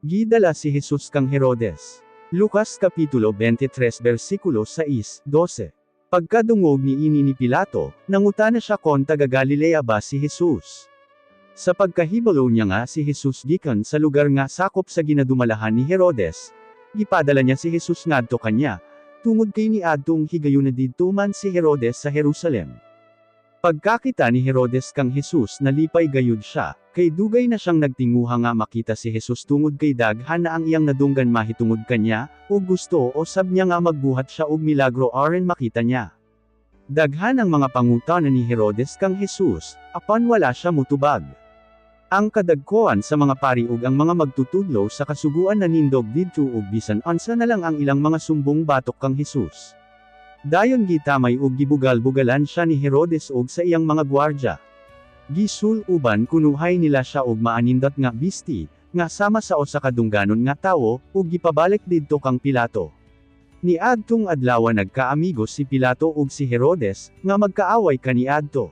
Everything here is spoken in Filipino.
Gidala si Jesus kang Herodes. Lucas Kapitulo 23 versikulo 6-12. Pagkadungog ni ini ni Pilato, nangutana siya kon taga Galilea ba si Jesus. Sa pagkahibalo niya nga si Jesus gikan sa lugar nga sakop sa ginadumalahan ni Herodes, ipadala niya si Jesus ngadto kanya, tungod kay niadtong higayon na didto man si Herodes sa Jerusalem. Pagkakita ni Herodes kang Jesus nalipay gayud siya, kay dugay na siyang nagtinguha nga makita si Jesus tungod kay daghan na ang iyang nadunggan mahitungod kanya, o gusto o sab niya nga magbuhat siya og milagro aron makita niya. Daghan ang mga pangutana ni Herodes kang Jesus, apan wala siya mutubag. Ang kadagkoan sa mga pari ug ang mga magtutudlo sa kasuguan na nindog didto ug bisan unsa na lang ang ilang mga sumbong batok kang Jesus. Dayon gitamay ug gibugal-bugalan siya ni Herodes ug sa iyang mga gwardya. Gisul-uban kunuhay nila siya og maanindot nga bisti, nga sama sa usa ka dungganon nga tawo, ug gipabalik didto kang Pilato. Niadtong adlaw nagkaamigos si Pilato ug si Herodes, nga magkaaway kaniadto.